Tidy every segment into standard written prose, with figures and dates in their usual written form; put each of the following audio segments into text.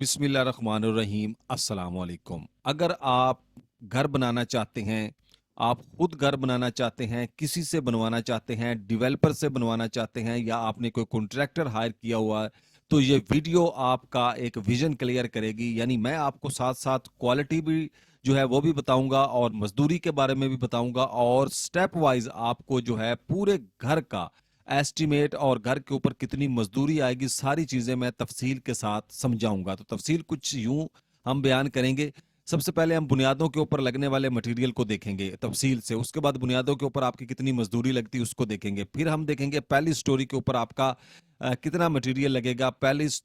बिस्मिल्लाहिर्रहमानिर्रहीम अस्सलाम वालेकुम। अगर आप घर बनाना चाहते हैं, आप खुद घर बनाना चाहते हैं, किसी से बनवाना चाहते हैं, डेवलपर से बनवाना चाहते हैं या आपने कोई कॉन्ट्रैक्टर हायर किया हुआ है, तो ये वीडियो आपका एक विजन क्लियर करेगी। यानी मैं आपको साथ-साथ क्वालिटी भी जो है वो भी बताऊँगा और मज़दूरी के बारे में भी बताऊँगा और स्टेप वाइज़ आपको जो है पूरे घर का एस्टीमेट और घर के ऊपर कितनी मजदूरी आएगी, सारी चीज़ें मैं तफसील के साथ समझाऊंगा। तो तफसील कुछ यूं हम बयान करेंगे। सबसे पहले हम बुनियादों के ऊपर लगने वाले मटेरियल को देखेंगे तफसील से। उसके बाद बुनियादों के ऊपर आपकी कितनी मजदूरी लगती है उसको देखेंगे। फिर हम देखेंगे पहली स्टोरी के ऊपर आपका कितना मटेरियल लगेगा,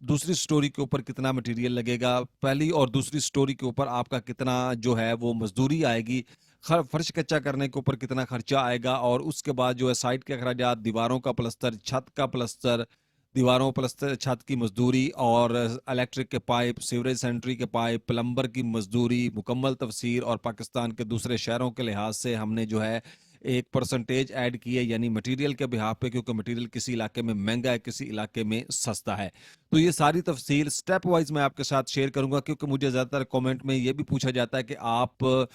दूसरी स्टोरी के ऊपर कितना मटेरियल लगेगा, पहली और दूसरी स्टोरी के ऊपर आपका कितना जो है वो मजदूरी आएगी, फर्श कच्चा करने के ऊपर कितना खर्चा आएगा, और उसके बाद जो है साइड के अखराजात, दीवारों का प्लस्तर, छत का प्लस्तर, दीवारों प्लस्तर, छत की मजदूरी और इलेक्ट्रिक के पाइप, सीवरेज सेंट्री के पाइप, प्लम्बर की मजदूरी, मुकम्मल तफसीर और पाकिस्तान के दूसरे शहरों के लिहाज से हमने जो है एक परसेंटेज ऐड की है, यानी मटेरियल के बिहाफ पे, क्योंकि मटेरियल किसी इलाके में महंगा है, किसी इलाके में सस्ता है। तो ये सारी तफसील स्टेप वाइज मैं आपके साथ शेयर करूंगा, क्योंकि मुझे ज़्यादातर कमेंट में ये भी पूछा जाता है कि आप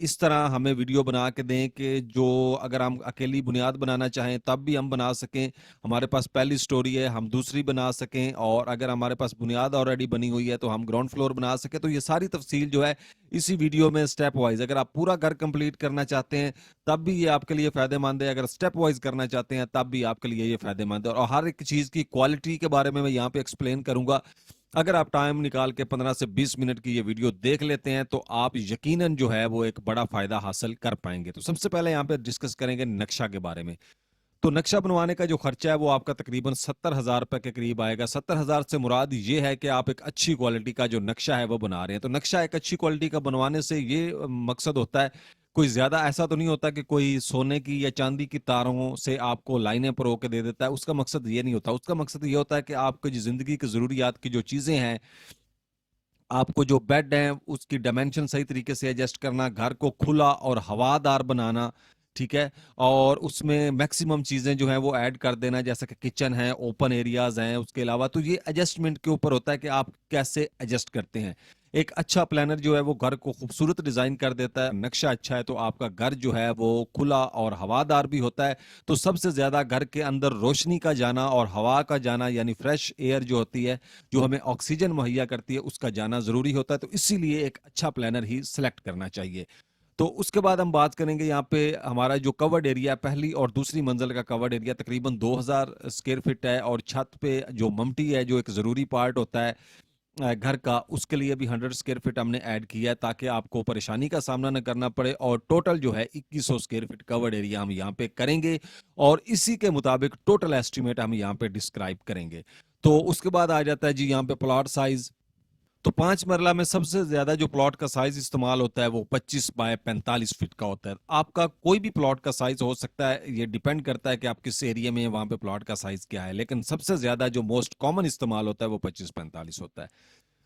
इस तरह हमें वीडियो बना के दें कि जो अगर हम अकेली बुनियाद बनाना चाहें तब भी हम बना सकें, हमारे पास पहली स्टोरी है हम दूसरी बना सकें, और अगर हमारे पास बुनियाद ऑलरेडी बनी हुई है तो हम ग्राउंड फ्लोर बना सकें। तो ये सारी तफसील जो है इसी वीडियो में स्टेप वाइज, अगर आप पूरा घर कंप्लीट करना चाहते हैं तब भी ये आपके लिए फायदेमंद है, अगर स्टेप वाइज करना चाहते हैं तब भी आपके लिए ये फायदेमंद है। और हर एक चीज़ की क्वालिटी के बारे में मैं यहाँ पे एक्सप्लेन करूंगा। अगर आप टाइम निकाल के 15 से 20 मिनट की ये वीडियो देख लेते हैं तो आप यकीनन जो है वो एक बड़ा फायदा हासिल कर पाएंगे। तो सबसे पहले यहाँ पे डिस्कस करेंगे नक्शा के बारे में। तो नक्शा बनवाने का जो खर्चा है वो आपका तकरीबन 70,000 रुपए के करीब आएगा। 70,000 से मुराद ये है कि आप एक अच्छी क्वालिटी का जो नक्शा है वो बना रहे हैं। तो नक्शा एक अच्छी क्वालिटी का बनवाने से ये मकसद होता है, कोई ज्यादा ऐसा तो नहीं होता कि कोई सोने की या चांदी की तारों से आपको लाइनें परो के दे देता है। उसका मकसद ये नहीं होता। उसका मकसद ये होता है कि आपकी जो जिंदगी की जरूरियात की जो चीजें हैं, आपको जो बेड है उसकी डायमेंशन सही तरीके से एडजस्ट करना, घर को खुला और हवादार बनाना, ठीक है, और उसमें मैक्सिमम चीजें जो हैं वो ऐड कर देना, जैसे कि किचन है, ओपन एरियाज हैं। उसके अलावा तो ये एडजस्टमेंट के ऊपर होता है कि आप कैसे एडजस्ट करते हैं। एक अच्छा प्लानर जो है वो घर को खूबसूरत डिजाइन कर देता है। नक्शा अच्छा है तो आपका घर जो है वो खुला और हवादार भी होता है। तो सबसे ज्यादा घर के अंदर रोशनी का जाना और हवा का जाना, यानी फ्रेश एयर जो होती है, जो हमें ऑक्सीजन मुहैया करती है, उसका जाना जरूरी होता है। तो इसीलिए एक अच्छा प्लानर ही सिलेक्ट करना चाहिए। तो उसके बाद हम बात करेंगे यहाँ पे हमारा जो कवर्ड एरिया, पहली और दूसरी मंजिल का कवर्ड एरिया तकरीबन 2000 स्क्वायर फीट है, और छत पे जो ममटी है जो एक ज़रूरी पार्ट होता है घर का, उसके लिए भी 100 स्क्वायर फीट हमने ऐड किया है ताकि आपको परेशानी का सामना न करना पड़े। और टोटल जो है 2100 स्क्वायर फीट कवर्ड एरिया हम यहाँ पे करेंगे, और इसी के मुताबिक टोटल एस्टिमेट हम यहाँ पे डिस्क्राइब करेंगे। तो उसके बाद आ जाता है जी यहाँ पे प्लॉट साइज। तो 5 मरला में सबसे ज्यादा जो प्लॉट का साइज इस्तेमाल होता है वो 25 बाय 45 फीट का होता है। आपका कोई भी प्लॉट का साइज हो सकता है, ये डिपेंड करता है कि आप किस एरिया में वहां पे प्लॉट का साइज क्या है, लेकिन सबसे ज्यादा जो मोस्ट कॉमन इस्तेमाल होता है वो 25-45 होता है।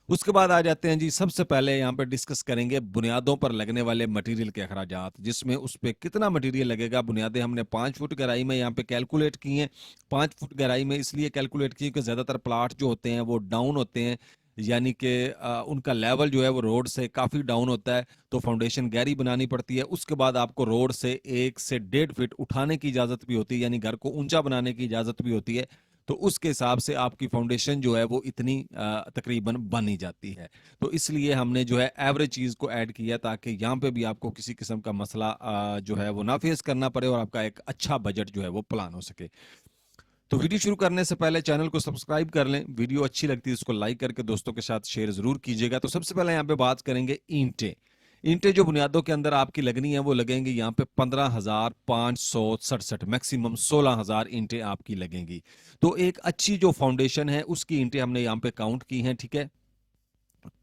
उसके बाद आ जाते हैं जी, सबसे पहले यहाँ पे डिस्कस करेंगे बुनियादों पर लगने वाले मटेरियल के अखराजात, जिसमें उस पर कितना मटेरियल लगेगा। बुनियादें हमने 5 फुट गहराई में यहाँ पे कैलकुलेट की हैं। 5 फुट गहराई में इसलिए कैलकुलेट की क्योंकि ज्यादातर प्लाट जो होते हैं वो डाउन होते हैं, यानी कि उनका लेवल जो है वो रोड से काफ़ी डाउन होता है, तो फाउंडेशन गहरी बनानी पड़ती है। उसके बाद आपको रोड से 1 से 1.5 फीट उठाने की इजाज़त भी होती है, यानी घर को ऊंचा बनाने की इजाज़त भी होती है। तो उसके हिसाब से आपकी फाउंडेशन जो है वो इतनी तकरीबन बनी जाती है। तो इसलिए हमने जो है एवरेज चीज़ को ऐड किया ताकि यहाँ पे भी आपको किसी किस्म का मसला जो है वो ना फेस करना पड़े और आपका एक अच्छा बजट जो है वो प्लान हो सके। तो वीडियो शुरू करने से पहले चैनल को सब्सक्राइब कर लें, वीडियो अच्छी लगती है इसको लाइक करके दोस्तों के साथ शेयर जरूर कीजिएगा। तो सबसे पहले यहाँ पे बात करेंगे ईंटें। ईंटें जो बुनियादों के अंदर आपकी लगनी है वो लगेंगी यहाँ पे 15,567, मैक्सिमम 16,000 ईंटें आपकी लगेंगी। तो एक अच्छी जो फाउंडेशन है उसकी ईंटें हमने यहाँ पे काउंट की हैं, ठीक है।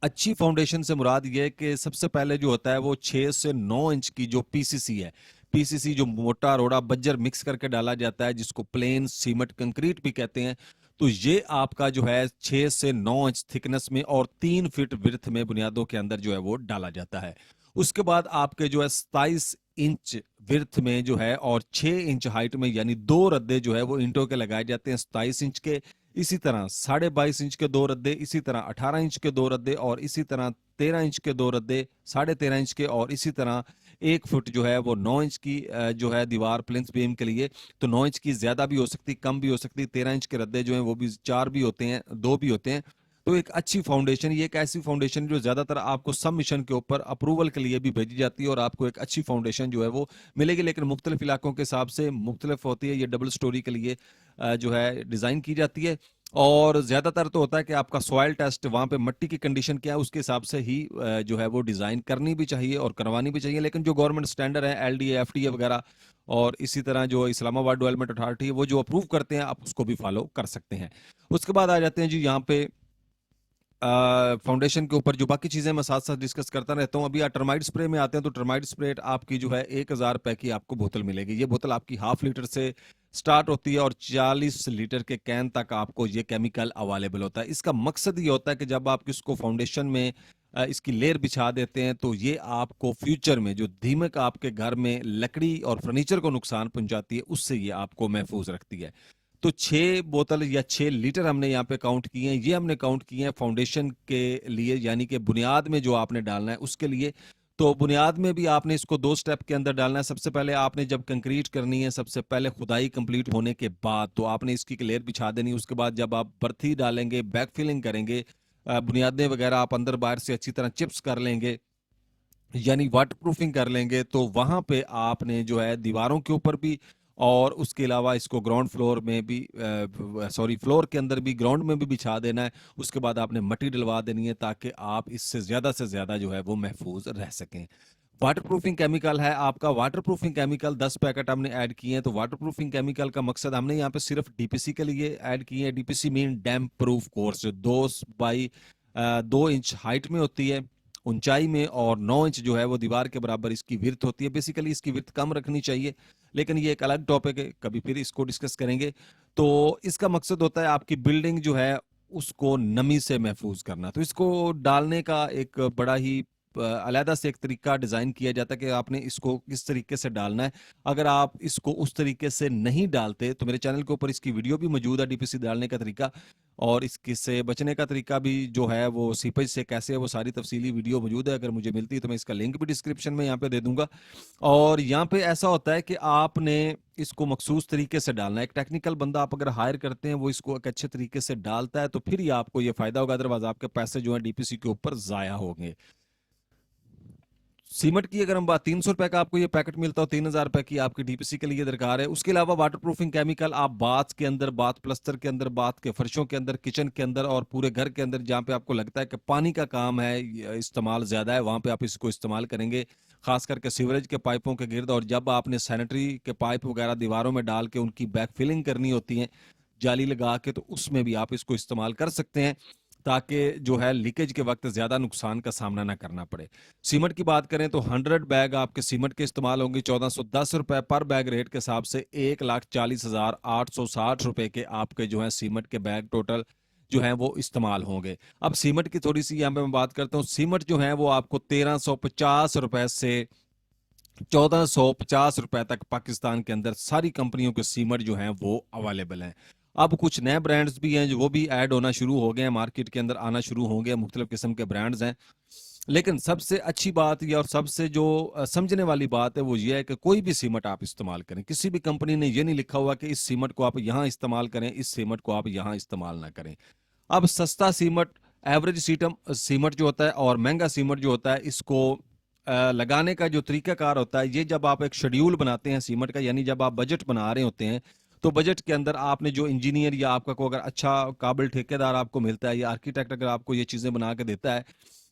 अच्छी फाउंडेशन से मुराद ये है कि सबसे पहले जो होता है वो 6 से 9 इंच की जो पीसीसी है, पीसीसी जो मोटा रोड़ा बज्जर मिक्स करके डाला जाता है, जिसको प्लेन सीमेंट कंक्रीट भी कहते हैं। तो ये आपका जो है 6 से 9 इंच थिकनेस में और 3 फीट विड्थ में बुनियादों के अंदर जो है वो डाला जाता है। उसके बाद आपके जो है 27 इंच विड्थ में जो है और 6 इंच हाइट में, यानी 2 रद्दे जो है वो ईंटों के लगाए जाते हैं 27 इंच के। इसी तरह 22.5 इंच के 2 रद्दे, इसी तरह 18 इंच के 2 रद्दे, और इसी तरह 13 इंच के 2 रद्दे, 13.5 इंच के, और इसी तरह 1 फुट जो है वो 9 इंच की जो है दीवार प्लिंथ बीम के लिए। तो 9 इंच की ज्यादा भी हो सकती, कम भी हो सकती। 13 इंच के रद्दे जो हैं वो भी 4 भी होते हैं, 2 भी होते हैं। तो एक अच्छी फाउंडेशन, ये एक ऐसी फाउंडेशन जो ज्यादातर आपको सब मिशन के ऊपर अप्रूवल के लिए भी भेजी जाती है, और आपको एक अच्छी फाउंडेशन जो है वो मिलेगी। लेकिन मुख्तलिफ इलाकों के हिसाब से मुख्तलिफ होती है। ये डबल स्टोरी के लिए जो है डिजाइन की जाती है। और ज्यादातर तो होता है कि आपका सॉइल टेस्ट, वहां पे मिट्टी की कंडीशन क्या है उसके हिसाब से ही जो है वो डिजाइन करनी भी चाहिए और करवानी भी चाहिए। लेकिन जो गवर्नमेंट स्टैंडर्ड है, एलडीए, एफडीए वगैरह, और इसी तरह जो इस्लामाबाद डेवलपमेंट अथॉरिटी है, वो जो अप्रूव करते हैं, आप उसको भी फॉलो कर सकते हैं। उसके बाद आ जाते हैं जी यहाँ पे फाउंडेशन के ऊपर जो बाकी चीजें मैं साथ साथ डिस्कस करता रहता हूँ। अभी आप टर्माइट स्प्रे में आते हैं, तो टर्माइट स्प्रे आपकी जो है 1,000 रुपए की आपको बोतल मिलेगी। ये बोतल आपकी ½ लीटर से स्टार्ट होती है, और 40 लीटर के कैन तक आपको ये केमिकल अवेलेबल होता है। इसका मकसद ये होता है कि जब आप इसको फाउंडेशन में इसकी लेयर बिछा देते हैं, तो ये आपको फ्यूचर में जो दीमक आपके घर में लकड़ी और फर्नीचर को नुकसान पहुंचाती है, उससे ये आपको महफूज रखती है। तो 6 बोतल या 6 लीटर हमने यहाँ पे काउंट किए हैं। ये हमने काउंट किए हैं फाउंडेशन के लिए, यानी कि बुनियाद में जो आपने डालना है उसके लिए। तो बुनियाद में भी आपने इसको 2 स्टेप के अंदर डालना है। सबसे पहले आपने जब कंक्रीट करनी है, सबसे पहले खुदाई कंप्लीट होने के बाद तो आपने इसकी लेयर बिछा देनी है। उसके बाद जब आप बर्थी डालेंगे, बैक फिलिंग करेंगे, बुनियादें वगैरह आप अंदर बाहर से अच्छी तरह चिप्स कर लेंगे, यानी वाटर प्रूफिंग कर लेंगे, तो वहां पे आपने जो है दीवारों के ऊपर भी, और उसके अलावा इसको ग्राउंड फ्लोर में भी, सॉरी फ्लोर के अंदर भी, ग्राउंड में भी बिछा देना है। उसके बाद आपने मट्टी डलवा देनी है, ताकि आप इससे ज्यादा जो है वो महफूज रह सकें। वाटर प्रूफिंग केमिकल है आपका। वाटर प्रूफिंग केमिकल 10 पैकेट हमने ऐड किए हैं। तो वाटर प्रूफिंग केमिकल का मकसद हमने यहाँ पे सिर्फ डीपीसी के लिए ऐड किए हैं। डीपीसी मीन डैम्प प्रूफ कोर्स, जो 2 इंच हाइट में होती है, ऊंचाई में, और 9 इंच जो है वो दीवार के बराबर इसकी विड्थ होती है। बेसिकली इसकी विड्थ कम रखनी चाहिए, लेकिन ये एक अलग टॉपिक है, कभी फिर इसको डिस्कस करेंगे। तो इसका मकसद होता है आपकी बिल्डिंग जो है उसको नमी से महफूज करना। तो इसको डालने का एक बड़ा ही अलहदा से एक तरीका डिजाइन किया जाता है कि आपने इसको किस तरीके से डालना है। अगर आप इसको उस तरीके से नहीं डालते, तो मेरे चैनल के ऊपर इसकी वीडियो भी मौजूद है, डीपीसी डालने का तरीका, और इससे बचने का तरीका भी जो है वो सीपेज से कैसे है, वो सारी तफसीली वीडियो मौजूद है। अगर मुझे मिलती है तो मैं इसका लिंक भी डिस्क्रिप्शन में यहाँ पे दे दूंगा। और यहाँ पे ऐसा होता है कि आपने इसको मखसूस तरीके से डालना है। एक टेक्निकल बंदा आप अगर हायर करते हैं, वो इसको एक अच्छे तरीके से डालता है, तो फिर ही आपको ये फायदा होगा। अदरवाइज आपके पैसे जो है डीपीसी के ऊपर जाया होंगे। सीमेंट की अगर हम बात, 300 रुपए का आपको ये पैकेट मिलता हो, 3,000 रुपए की आपकी डीपीसी के लिए दरकार है। उसके अलावा वाटर प्रूफिंग केमिकल आप बाथ के अंदर, बाथ प्लस्तर के अंदर, बाथ के फर्शों के अंदर, किचन के अंदर, और पूरे घर के अंदर जहाँ पे आपको लगता है कि पानी का काम है, इस्तेमाल ज्यादा है, वहां पे आप इसको इस्तेमाल करेंगे, खास करके सीवरेज के पाइपों के गिर्द। और जब आपने सैनिटरी के पाइप वगैरह दीवारों में डाल के उनकी बैक फिलिंग करनी होती है जाली लगा के, तो उसमें भी आप इसको इस्तेमाल कर सकते हैं, ताकि जो है लीकेज के वक्त ज्यादा नुकसान का सामना ना करना पड़े। सीमेंट की बात करें तो 100 बैग आपके सीमेंट के इस्तेमाल होंगे 1410 रुपए पर बैग। रेट के हिसाब से 1,40,860 रुपए के आपके जो है सीमेंट के बैग टोटल जो है वो इस्तेमाल होंगे। अब सीमेंट की थोड़ी सी यहाँ पे मैं बात करता हूँ। सीमेंट जो है वो आपको 1,350 रुपए से 1,450 रुपए तक पाकिस्तान के अंदर सारी कंपनियों के सीमेंट जो हैं वो अवेलेबल हैं। अब कुछ नए ब्रांड्स भी हैं जो वो भी ऐड होना शुरू हो गए हैं, मार्केट के अंदर आना शुरू होंगे, मुख्तलिफ किस्म के ब्रांड्स हैं। लेकिन सबसे अच्छी बात ये, और सबसे जो समझने वाली बात है, वो ये है कि कोई भी सीमेंट आप इस्तेमाल करें, किसी भी कंपनी ने ये नहीं लिखा हुआ कि इस सीमेंट को आप यहाँ इस्तेमाल करें, इस सीमेंट को आप यहाँ इस्तेमाल ना करें। अब सस्ता सीमेंट, एवरेज सीमेंट जो होता है, और महंगा सीमेंट जो होता है, इसको लगाने का जो तरीकाकार होता है, ये जब आप एक शेड्यूल बनाते हैं सीमेंट का, यानी जब आप बजट बना रहे होते हैं, तो बजट के अंदर आपने जो इंजीनियर या आपका को अगर अच्छा काबिल ठेकेदार आपको मिलता है, या आर्किटेक्ट अगर आपको ये चीज़ें बना के देता है,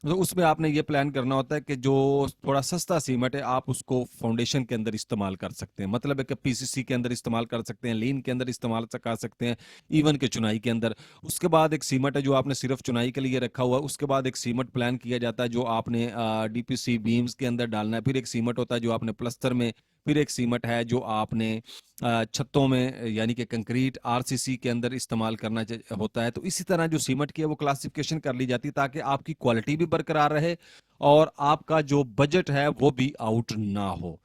तो उसमें आपने ये प्लान करना होता है कि जो थोड़ा सस्ता सीमेंट है, आप उसको फाउंडेशन के अंदर इस्तेमाल कर सकते हैं। मतलब है कि पीसीसी के अंदर इस्तेमाल कर सकते हैं, लीन के अंदर इस्तेमाल कर सकते हैं, ईवन के चुनाई के अंदर। उसके बाद एक सीमेंट है जो आपने सिर्फ चुनाई के लिए रखा हुआ है। उसके बाद एक सीमेंट प्लान किया जाता है जो आपने डीपीसी बीम्स के अंदर डालना है। फिर एक सीमेंट होता है जो आपने प्लस्तर में, फिर एक सीमेंट है जो आपने छतों में, यानी कि कंक्रीट आरसीसी के अंदर इस्तेमाल करना होता है। तो इसी तरह जो सीमेंट की है वो क्लासिफिकेशन कर ली जाती है, ताकि आपकी क्वालिटी भी बरकरार रहे और आपका जो बजट है वो भी आउट ना हो।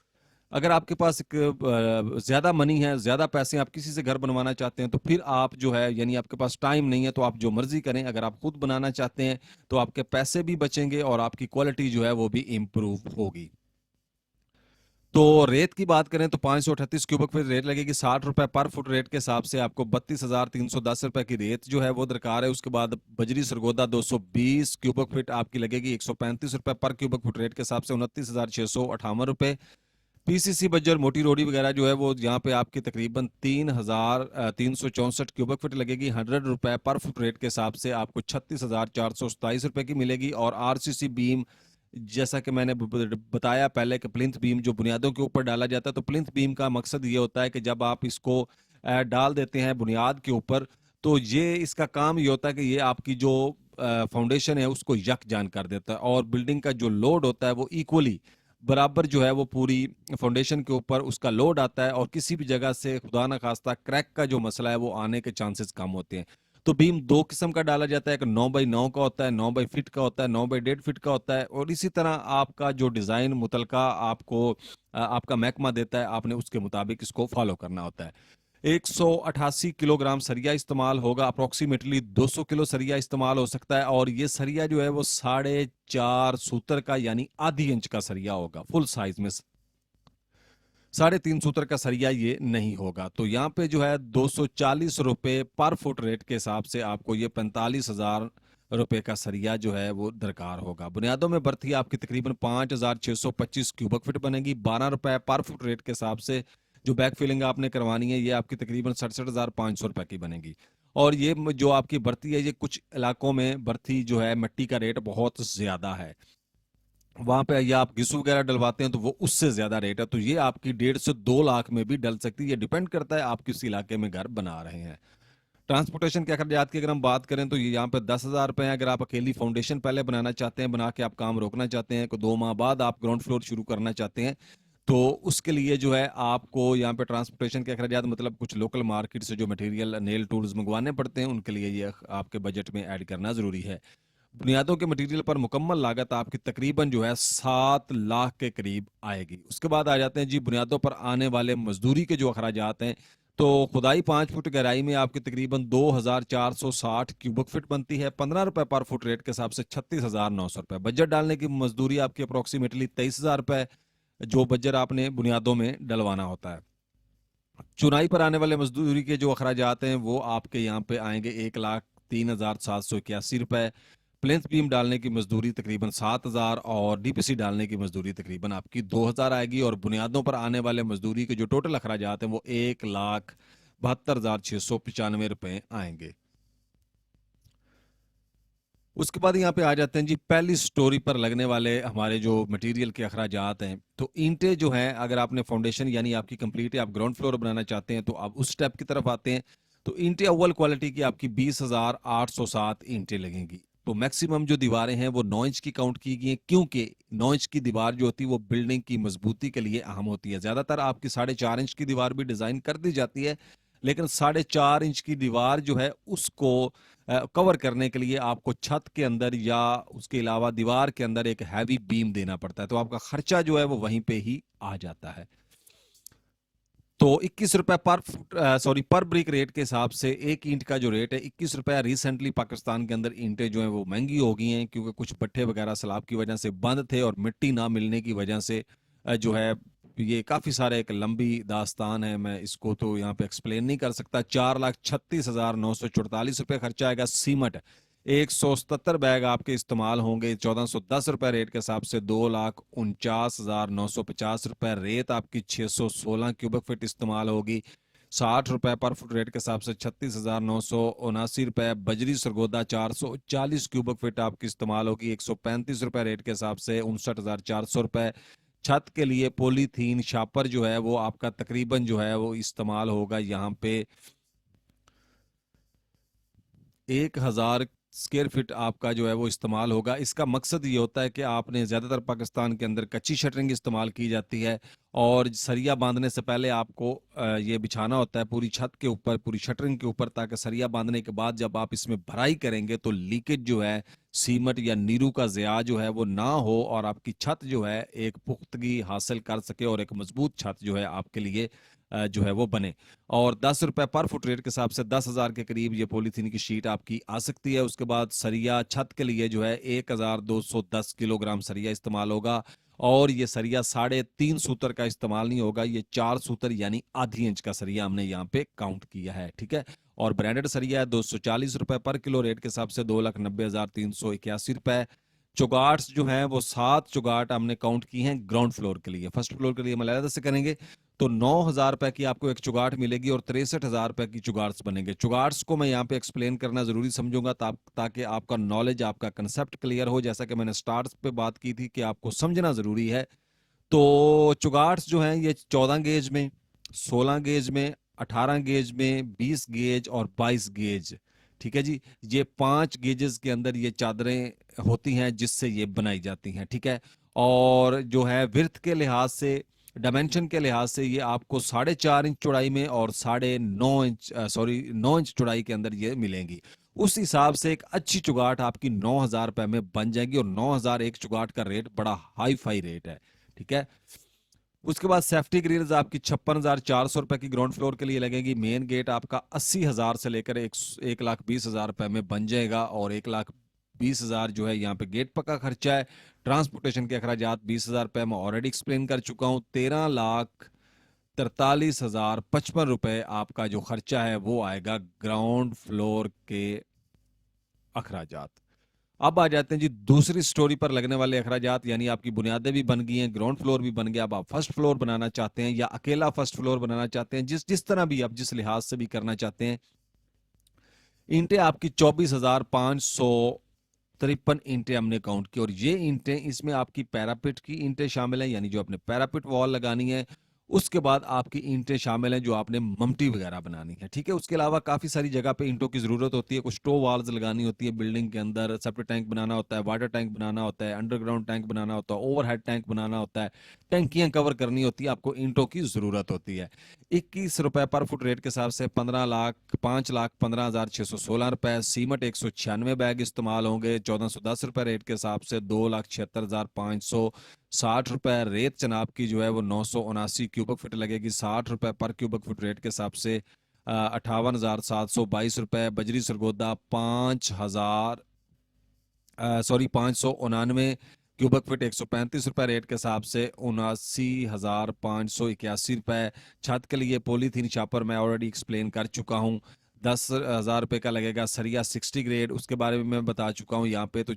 अगर आपके पास एक ज़्यादा मनी है, ज़्यादा पैसे हैं, आप किसी से घर बनवाना चाहते हैं, तो फिर आप जो है यानी आपके पास टाइम नहीं है, तो आप जो मर्ज़ी करें। अगर आप खुद बनाना चाहते हैं, तो आपके पैसे भी बचेंगे और आपकी क्वालिटी जो है वो भी इम्प्रूव होगी। तो रेत की बात करें तो 538 क्यूबिक फीट रेत लगेगी, 60 रुपए पर फुट रेट के हिसाब से आपको 32,310 रुपए की रेत जो है वो दरकार है। उसके बाद बजरी सरगोदा 220 क्यूबिक फीट आपकी लगेगी 135 रुपए पर क्यूबिक फुट रेट के हिसाब से 29,658 रुपए। पीसीसी बज्जर मोटी रोडी वगैरह जो है वो यहाँ पे आपकी तकरीबन 3,364 क्यूबिक फीट लगेगी, 100 रुपए पर फुट रेट के हिसाब से आपको 36,427 रुपए की मिलेगी। और आरसीसी बीम, जैसा कि मैंने बताया पहले कि प्लिंथ बीम जो बुनियादों के ऊपर डाला जाता है, तो प्लिंथ बीम का मकसद ये होता है कि जब आप इसको डाल देते हैं बुनियाद के ऊपर, तो ये इसका काम ये होता है कि ये आपकी जो फाउंडेशन है उसको यकजान कर देता है और बिल्डिंग का जो लोड होता है वो इक्वली बराबर जो है वो पूरी फाउंडेशन के ऊपर उसका लोड आता है और किसी भी जगह से खुदा ना खास्ता क्रैक का जो मसला है वो आने के चांसेस कम होते हैं। तो बीम दो किस्म का डाला जाता है, एक 9x9 का होता है, 9 फीट का होता है, 9 बाई 1.5 फीट का होता है। और इसी तरह आपका जो डिजाइन मुतलका आपको आपका महकमा देता है, आपने उसके मुताबिक इसको फॉलो करना होता है। 188 किलोग्राम सरिया इस्तेमाल होगा, अप्रोक्सीमेटली 200 किलो सरिया इस्तेमाल हो सकता है। और ये सरिया जो है वो 4.5 सूतर का यानी आधी इंच का सरिया होगा, फुल साइज में 3.5 सूत्र का सरिया ये नहीं होगा। तो यहाँ पे जो है 240 रुपए पर फुट रेट के हिसाब से आपको ये 45,000 रुपए का सरिया जो है वो दरकार होगा। बुनियादों में बर्थी आपकी तकरीबन 5,625 क्यूबिक फीट बनेगी, 12 रुपए पर फुट रेट के हिसाब से। जो बैक फिलिंग आपने करवानी है ये आपकी तकरीबन 67,500 रुपए की बनेगी। और ये जो आपकी बर्थी है, ये कुछ इलाकों में बर्थी जो है मिट्टी का रेट बहुत ज्यादा है, वहां पे या आप घिसू वगैरह डलवाते हैं तो वो उससे ज्यादा रेट है। तो ये आपकी 1.5 से 2 लाख में भी डल सकती है, ये डिपेंड करता है आप किस इलाके में घर बना रहे हैं। ट्रांसपोर्टेशन के अखराजात की अगर हम बात करें तो ये यहाँ पे 10,000 रुपए है। अगर आप अकेली फाउंडेशन पहले बनाना चाहते हैं, बना के आप काम रोकना चाहते हैं, को 2 माह बाद आप ग्राउंड फ्लोर शुरू करना चाहते हैं, तो उसके लिए जो है आपको यहाँ पे ट्रांसपोर्टेशन के अखराजात मतलब कुछ लोकल मार्केट से जो मटेरियल नेल टूल्स मंगवाने पड़ते हैं, उनके लिए ये आपके बजट में ऐड करना जरूरी है। बुनियादों के मटेरियल पर मुकम्मल लागत आपकी तकरीबन जो है 7 लाख के करीब आएगी। उसके बाद आ जाते हैं जी बुनियादों पर आने वाले मजदूरी के जो अखराजात हैं। तो खुदाई 5 फुट गहराई में आपकी तकरीबन 2,460 क्यूबिक फीट बनती है, 15 रुपए पर फुट रेट के हिसाब से 36,900 रुपए। बजट डालने की मजदूरी आपकी अप्रोक्सीमेटली 23,000 रुपए, जो बजट आपने बुनियादों में डलवाना होता है। चुनाई पर आने वाले मजदूरी के जो अखराजात हैं वो आपके यहाँ पे आएंगे 1,03,781 रुपए। प्लेंथ बीम डालने की मजदूरी तकरीबन 7,000 और डीपीसी डालने की मजदूरी तकरीबन आपकी 2,000 आएगी। और बुनियादों पर आने वाले मजदूरी के जो टोटल अखराजात हैं वो 1,72,695 रुपए आएंगे। उसके बाद यहाँ पे आ जाते हैं जी पहली स्टोरी पर लगने वाले हमारे जो मटेरियल के अखराजात हैं। तो ईंटें जो हैं, अगर आपने फाउंडेशन यानी आपकी कंप्लीट है, आप ग्राउंड फ्लोर बनाना चाहते हैं, तो आप उस स्टेप की तरफ आते हैं। तो ईंटें अव्वल क्वालिटी की आपकी 20,807 ईंटें लगेंगी। तो मैक्सिमम जो दीवारें हैं वो 9 इंच की काउंट की गई हैं, क्योंकि 9 इंच की दीवार जो होती है वो बिल्डिंग की मजबूती के लिए अहम होती है। ज्यादातर आपकी 4.5 इंच की दीवार भी डिजाइन कर दी जाती है, लेकिन 4.5 इंच की दीवार जो है उसको कवर करने के लिए आपको छत के अंदर या उसके अलावा दीवार के अंदर एक हैवी बीम देना पड़ता है, तो आपका खर्चा जो है वो वहीं पे ही आ जाता है। तो 21 रुपए पर फुट सॉरी पर ब्रिक रेट के हिसाब से एक ईंट का जो रेट है 21 रुपया। रिसेंटली पाकिस्तान के अंदर ईंटें जो हैं वो महंगी हो गई हैं, क्योंकि कुछ भट्ठे वगैरह सैलाब की वजह से बंद थे और मिट्टी ना मिलने की वजह से जो है ये काफी सारे एक लंबी दास्तान है, मैं इसको तो यहाँ पे एक्सप्लेन नहीं कर सकता। 4,36,944 रुपये खर्चा आएगा। सीमेंट 177 बैग आपके इस्तेमाल होंगे, 1,410 रुपए रेट के हिसाब से। 2,49,950 रुपए। रेत आपकी 616 क्यूबिक फीट इस्तेमाल होगी, 60 रुपए पर फुट रेट के हिसाब से। 36,979 रुपए। बजरी सरगोदा 440 क्यूबिक फीट आपकी इस्तेमाल होगी, 135 रुपए रेट के हिसाब से। 59,400 रुपए। छत के लिए पॉलीथीन शापर जो है वो आपका तकरीबन जो है वो इस्तेमाल होगा यहाँ पे स्क्वायर फीट आपका जो है वो इस्तेमाल होगा। इसका मकसद ये होता है कि आपने ज़्यादातर पाकिस्तान के अंदर कच्ची शटरिंग इस्तेमाल की जाती है और सरिया बांधने से पहले आपको ये बिछाना होता है पूरी छत के ऊपर, पूरी शटरिंग के ऊपर, ताकि सरिया बांधने के बाद जब आप इसमें भराई करेंगे तो लीकेज जो है, सीमट या नीरू का ज़िया जो है वो ना हो और आपकी छत जो है एक पुख्तगी हासिल कर सके और एक मजबूत छत जो है आपके लिए जो है वो बने। और 10 रुपए पर फुट रेट के हिसाब से 10,000 के करीब ये पॉलीथीन की शीट आपकी आ सकती है। उसके बाद सरिया छत के लिए जो है 1,210 किलोग्राम सरिया इस्तेमाल होगा और ये सरिया 3.5 सूतर का इस्तेमाल नहीं होगा, ये 4 सूतर यानी आधी इंच का सरिया हमने यहाँ पे काउंट किया है, ठीक है। और ब्रांडेड सरिया है 240 रुपए पर किलो रेट के हिसाब से 2,90,381 रुपए। चुगाट्स जो हैं वो 7 चुगाट हमने काउंट की हैं ग्राउंड फ्लोर के लिए। फर्स्ट फ्लोर के लिए हम अलग से करेंगे तो 9,000 रुपए की आपको एक चुगाट मिलेगी और 63,000 रुपए की चुगाट्स बनेंगे। चुगाट्स को मैं यहाँ पे एक्सप्लेन करना जरूरी समझूंगा ताकि आपका नॉलेज, आपका कंसेप्ट क्लियर हो। जैसा कि मैंने स्टार्ट पे बात की थी कि आपको समझना जरूरी है। तो चुगाट्स जो हैं ये 14 गेज में, 16 गेज में, 18 गेज में, 20 गेज और 22 गेज, ठीक है जी। ये 5 गेजेस के अंदर ये चादरें होती हैं जिससे ये बनाई जाती हैं, ठीक है। और जो है विर्थ के लिहाज से, डायमेंशन के लिहाज से ये आपको 4.5 इंच चौड़ाई में और 9.5 इंच 9 इंच चौड़ाई के अंदर ये मिलेंगी। उस हिसाब से एक अच्छी चुगाट आपकी 9,000 रुपए में बन जाएगी और 9,000 एक चुगाट का रेट बड़ा हाई फाई रेट है, ठीक है। उसके बाद सेफ्टी ग्रिल्स आपकी 56,400 रुपए की ग्राउंड फ्लोर के लिए लगेगी। मेन गेट आपका 80,000 से लेकर 1,20,000 रुपए में बन जाएगा और 1,20,000 जो है यहाँ पे गेट पक्का खर्चा है। ट्रांसपोर्टेशन के अखराजात 20,000 रुपए मैं ऑलरेडी एक्सप्लेन कर चुका हूँ। 13,43,055 रुपए आपका जो खर्चा है वो आएगा ग्राउंड फ्लोर के अखराजात। अब आ जाते हैं जी दूसरी स्टोरी पर लगने वाले अखराजात, यानी आपकी बुनियादें भी बन गई हैं, ग्राउंड फ्लोर भी बन गया। अब आप फर्स्ट फ्लोर बनाना चाहते हैं या अकेला फर्स्ट फ्लोर बनाना चाहते हैं, जिस जिस तरह भी आप जिस लिहाज से भी करना चाहते हैं। ईंटें आपकी 24,553 ईंटें हमने काउंट की और ये ईंटें, इसमें आपकी पैरापिट की ईंटें शामिल हैं, यानी जो आपने पैरापिट वॉल लगानी है। उसके बाद आपकी ईंटें शामिल हैं जो आपने ममटी वगैरह बनानी है, ठीक है। उसके अलावा काफी सारी जगह पे ईंटों की जरूरत होती है। कुछ टो वॉल्स लगानी होती है बिल्डिंग के अंदर, सेप्टिक टैंक बनाना होता है, वाटर टैंक बनाना होता है, अंडरग्राउंड टैंक बनाना होता है, ओवरहेड टैंक बनाना होता है, टैंकियां कवर करनी होती है, आपको ईंटों की जरूरत होती है। 21 रुपए पर फुट रेट के हिसाब से 5,15,16 रुपए। सीमट 196 बैग इस्तेमाल होंगे 1,410 रुपए रेट के हिसाब से 2,76,560 रुपए। रेत जनाब की जो है वो 979 क्यूबिक फुट लगेगी 60 रुपए पर क्यूबिक फुट रेट के हिसाब से 58,722 रुपए। बजरी सरगोदा 599 क्यूबिक फीट 135 रुपए रेट के हिसाब से 79,581 रुपए। छत के लिए पॉलीथीन छापर मैं ऑलरेडी एक्सप्लेन कर चुका हूँ, 10,000 रुपए का लगेगा। सरिया 60 ग्रेड, उसके बारे में मैं बता चुका हूँ यहाँ पे, तो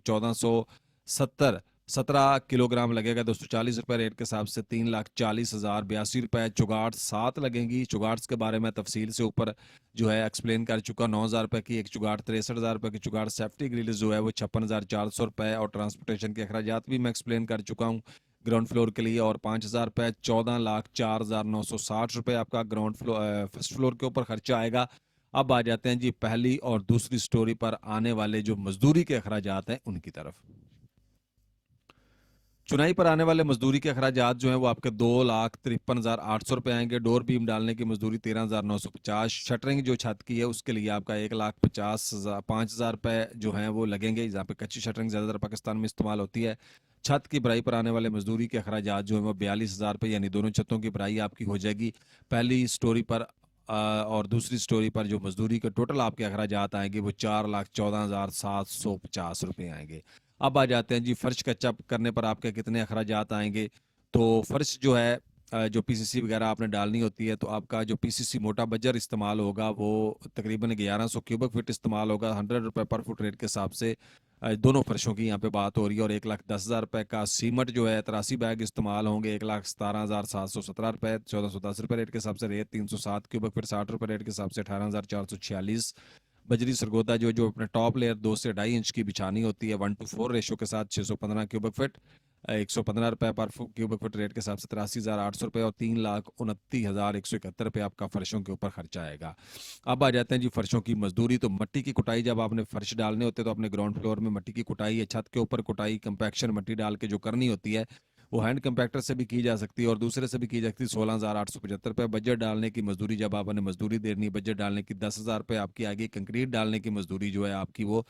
17 किलोग्राम लगेगा 240 रुपए रेट के हिसाब से 3,40,082 रुपए। चुगाट 7 लगेंगी। चुगाट्स के बारे में तफसील से ऊपर जो है एक्सप्लेन कर चुका। 9,000 रुपए की एक चुगाट, 63,000 रुपए की चुगाट। सेफ्टी ग्रिल जो है वो 56,400 रुपए और ट्रांसपोर्टेशन के अखराजात भी मैं एक्सप्लेन कर चुका हूँ ग्राउंड फ्लोर के लिए। और 5,000 रुपए, 14,04,960 रुपए आपका ग्राउंड फ्लोर फर्स्ट फ्लोर के ऊपर खर्चा आएगा। अब आ जाते हैं जी पहली और दूसरी स्टोरी पर आने वाले जो मजदूरी के अखराजात हैं उनकी तरफ। चुनाई पर आने वाले मजदूरी के अखराजात जो हैं वो आपके 2,53,800 रुपए आएंगे। डोर बीम डालने की मजदूरी 13,950। शटरिंग जो छत की है उसके लिए आपका 1,50,000 रुपए जो हैं वो लगेंगे, जहाँ पे कच्ची शटरिंग ज़्यादातर पाकिस्तान में इस्तेमाल होती है। छत की भराई पर आने वाले मजदूरी के अखराजात जो है वो 42,000 रुपये, यानी दोनों छतों की भराई आपकी हो जाएगी। पहली स्टोरी पर और दूसरी स्टोरी पर जो मजदूरी के टोटल आपके अखराजात आएंगे वो 4,14,750 रुपये आएंगे। अब आ जाते हैं जी फर्श कच्चा करने पर आपके कितने अखराजात आएंगे। तो फर्श जो है जो पीसीसी वगैरह आपने डालनी होती है, तो आपका जो पीसीसी मोटा बजर इस्तेमाल होगा वो तकरीबन 1,100 क्यूबिक फीट इस्तेमाल होगा 100 रुपए पर फुट रेट के हिसाब से। दोनों फर्शों की यहाँ पे बात हो रही है। और 1,10,000 रुपए का सीमट जो है 83 बैग इस्तेमाल होंगे 1,17,717 रुपए 1,410 रुपए रेट के हिसाब से। रेत 307 क्यूबिक फीट 60 रुपए रेट के हिसाब से 18,446। बजरी सरगोदा जो जो अपने टॉप लेयर 2 से 2.5 इंच की बिछानी होती है 1:4 रेशो के साथ 615 क्यूबिक फीट 115 रुपये पर क्यूबिक फुट रेट के हिसाब से 83,800 रुपये और 3,29,171 रुपये आपका फर्शों के ऊपर खर्चा आएगा। अब आ जाते हैं जी फर्शों की मजदूरी। तो मट्टी की कुटाई, जब आपने फर्श डालने होते हैं तो अपने ग्राउंड फ्लोर में मट्टी की कुटाई या छत के ऊपर कुटाई कंपैक्शन मट्टी डाल के जो करनी होती है वो हैंड कंपैक्टर से भी की जा सकती है और दूसरे से भी की जा सकती है। 16,875 रुपये बजट डालने की मजदूरी, जब आपने मजदूरी देनी है बजट डालने की 10,000 रुपये आपकी आएगी। कंक्रीट डालने की मजदूरी जो है आपकी वो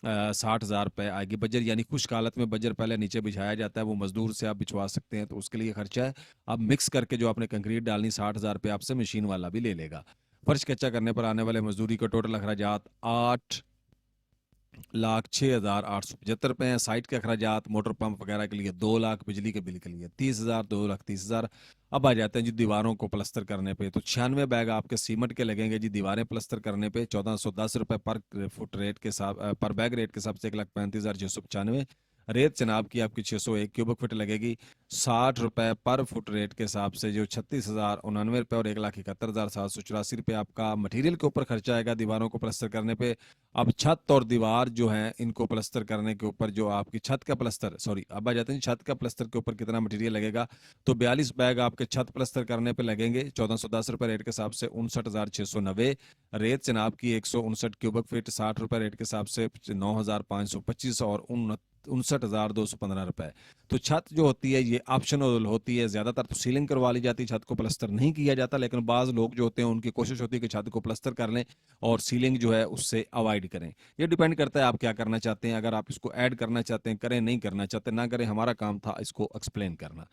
60,000 रुपये आएगी। बजर यानी खुश्क हालत में बजर पहले नीचे बिछाया जाता है, वो मजदूर से आप बिछवा सकते हैं, तो उसके लिए खर्चा है। अब मिक्स करके जो आपने कंक्रीट डालनी 60,000 रुपये आपसे मशीन वाला भी ले लेगा। फर्श कच्चा करने पर आने वाले मजदूरी का टोटल अखराजात 8,06,875 हैं। साइट के अखराजात मोटर पंप वगैरह के लिए 2 लाख, बिजली के बिल के लिए 30,000, 2,30,000। अब आ जाते हैं जी दीवारों को प्लस्तर करने पे। तो 96 बैग आपके सीमेंट के लगेंगे जी दीवारें प्लस्तर करने पे। 1,410 रुपये पर फुट रेट के साथ पर बैग रेट के हिसाब से 1,35,695। रेत जनाब की आपकी 601 क्यूबिक फुट लगेगी 60 रुपये पर फुट रेट के हिसाब से, जो 36,099 रुपये और 1,71,784 रुपये आपका मटेरियल के ऊपर खर्चा आएगा दीवारों को प्लस्तर करने पे। अब छत और दीवार जो है इनको प्लस्तर करने के ऊपर जो आपकी छत का प्लस्तर, सॉरी अब आ जाते हैं छत का प्लस्तर के ऊपर कितना मटेरियल लगेगा। तो 42 बैग आपके छत प्लस्तर करने पे लगेंगे 1,410 रुपये रेट के हिसाब से 59,690। रेत जनाब की 159 क्यूबिक फीट 60 रुपये रेट के हिसाब से 9,525 और 59,215 रुपये। तो छत जो होती है ये ऑप्शनल होती है, ज्यादातर तो सीलिंग करवा ली जाती है, छत को प्लस्तर नहीं किया जाता, लेकिन बाज लोग जो होते हैं उनकी कोशिश होती है कि छत को प्लस्तर कर लें और सीलिंग जो है उससे अवॉइड करें। ये डिपेंड करता है आप क्या करना चाहते हैं। अगर आप इसको ऐड करना चाहते हैं करें, नहीं करना चाहते ना करें, हमारा काम था इसको एक्सप्लेन करना।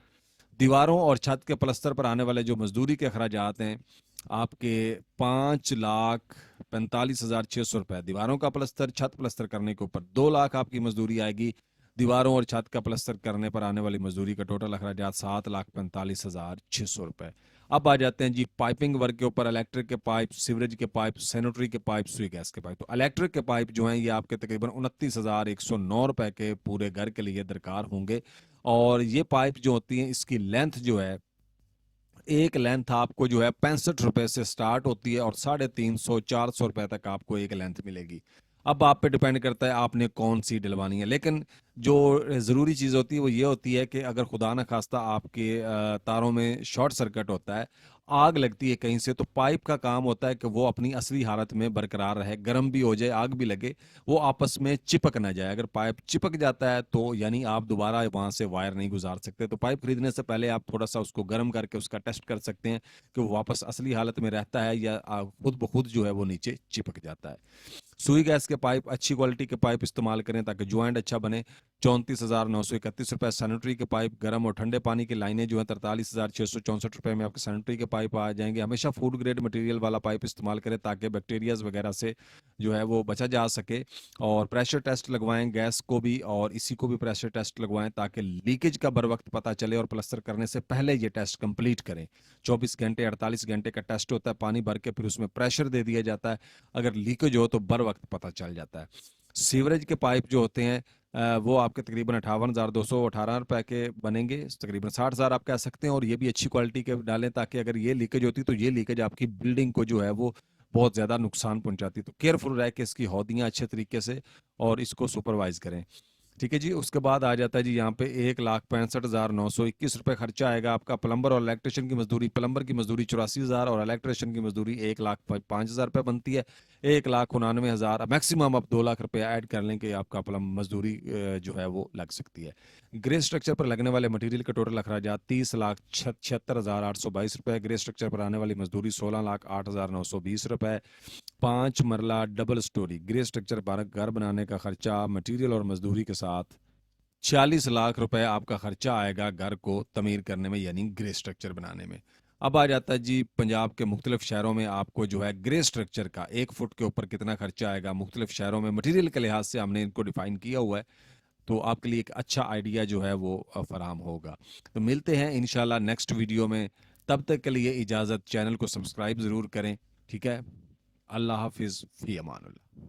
दीवारों और छत के प्लस्तर पर आने वाले जो मजदूरी के अखराजात हैं आपके 5,45,600 रुपये दीवारों का प्लस्तर, छत प्लस्तर करने के ऊपर 2 लाख आपकी मजदूरी आएगी। दीवारों और छत का प्लस्तर करने पर आने वाली मजदूरी का टोटल अखराजात 7,45,600 रुपये। अब आ जाते हैं जी पाइपिंग वर्क के ऊपर। इलेक्ट्रिक के पाइप, सीवरेज के पाइप, सैनिटरी के पाइप, सुई गैस के पाइप। तो इलेक्ट्रिक के पाइप जो हैं ये आपके तकरीबन 29,109 रुपये के पूरे घर के लिए दरकार होंगे। और ये पाइप जो होती है इसकी लेंथ जो है, एक लेंथ आपको जो है 65 रुपए से स्टार्ट होती है और 350-400 रुपए तक आपको एक लेंथ मिलेगी। अब आप पे डिपेंड करता है आपने कौन सी डलवानी है। लेकिन जो ज़रूरी चीज़ होती है वो ये होती है कि अगर खुदा न खास्ता आपके तारों में शॉर्ट सर्किट होता है, आग लगती है कहीं से, तो पाइप का काम होता है कि वो अपनी असली हालत में बरकरार रहे, गर्म भी हो जाए, आग भी लगे, वो आपस में चिपक ना जाए। अगर पाइप चिपक जाता है तो यानी आप दोबारा वहाँ से वायर नहीं गुजार सकते। तो पाइप खरीदने से पहले आप थोड़ा सा उसको गर्म करके उसका टेस्ट कर सकते हैं कि वो वापस असली हालत में रहता है या खुद ब खुद जो है वो नीचे चिपक जाता है। सुई गैस के पाइप, अच्छी क्वालिटी के पाइप इस्तेमाल करें ताकि ज्वाइंट अच्छा बने, 34,931 रुपये। सैनिटरी के पाइप, गर्म और ठंडे पानी की लाइनें जो है 43,664 रुपये में आपके सैनिटरी के पाइप आ जाएंगे। हमेशा फूड ग्रेड मटेरियल वाला पाइप इस्तेमाल करें ताकि बैक्टीरियाज वगैरह से जो है वो बचा जा सके। और प्रेशर टेस्ट लगवाएं गैस को भी और इसी को भी प्रेशर टेस्ट लगवाएं ताकि लीकेज का बर वक्त पता चले, और प्लस्तर करने से पहले ये टेस्ट कंप्लीट करें। 24 घंटे 48 घंटे का टेस्ट होता है, पानी भर के फिर उसमें प्रेशर दे दिया जाता है, अगर लीकेज हो तो बर वक्त पता चल जाता है। सीवरेज के पाइप जो होते हैं वो आपके तकरीबन 58,218 रुपये के बनेंगे, तकरीबन 60,000 आप कह सकते हैं। और ये भी अच्छी क्वालिटी के डालें ताकि अगर ये लीकेज होती तो ये लीकेज आपकी बिल्डिंग को जो है वो बहुत ज़्यादा नुकसान पहुंचाती। तो केयरफुल रह के इसकी हौदियाँ अच्छे तरीके से और इसको सुपरवाइज करें। ठीक है जी। उसके बाद आ जाता है जी यहाँ पे 1,65,921 रुपये खर्चा आएगा आपका। प्लम्बर और इलेक्ट्रिशियन की मजदूरी, प्लम्बर की मजदूरी 84,000 और इलेक्ट्रिशियन की मजदूरी 1,05,000 रुपये बनती है। 1,99,000 मैक्सिमम आप 2 लाख रुपये ऐड कर लें कि आपका प्लम मजदूरी जो है वो लग सकती है। ग्रे स्ट्रक्चर पर लगने वाले मटेरियल का टोटल अखराजात 30,76,822 रुपये। ग्रे स्ट्रक्चर पर आने वाली मजदूरी 16,08,920 रुपये। 5 मरला डबल स्टोरी ग्रे स्ट्रक्चर पर घर बनाने का खर्चा मटेरियल और मजदूरी के साथ 40 लाख रुपए आपका खर्चा आएगा घर को तमीर करने में, यानी ग्रे स्ट्रक्चर बनाने में। अब आ जाता है जी पंजाब के मुख्तलिफ शहरों में आपको जो है ग्रे स्ट्रक्चर का 1 फुट के ऊपर कितना खर्चा आएगा मुख्तलिफ शहरों में। मटेरियल के लिहाज से हमने इनको डिफाइन किया हुआ है, तो आपके लिए एक अच्छा आइडिया जो है वो फराम होगा। तो मिलते हैं इंशाल्लाह नेक्स्ट वीडियो में, तब तक के लिए इजाज़त। चैनल को सब्सक्राइब ज़रूर करें। ठीक है, अल्लाह हाफिज़, फ़ी अमानुल्लाह।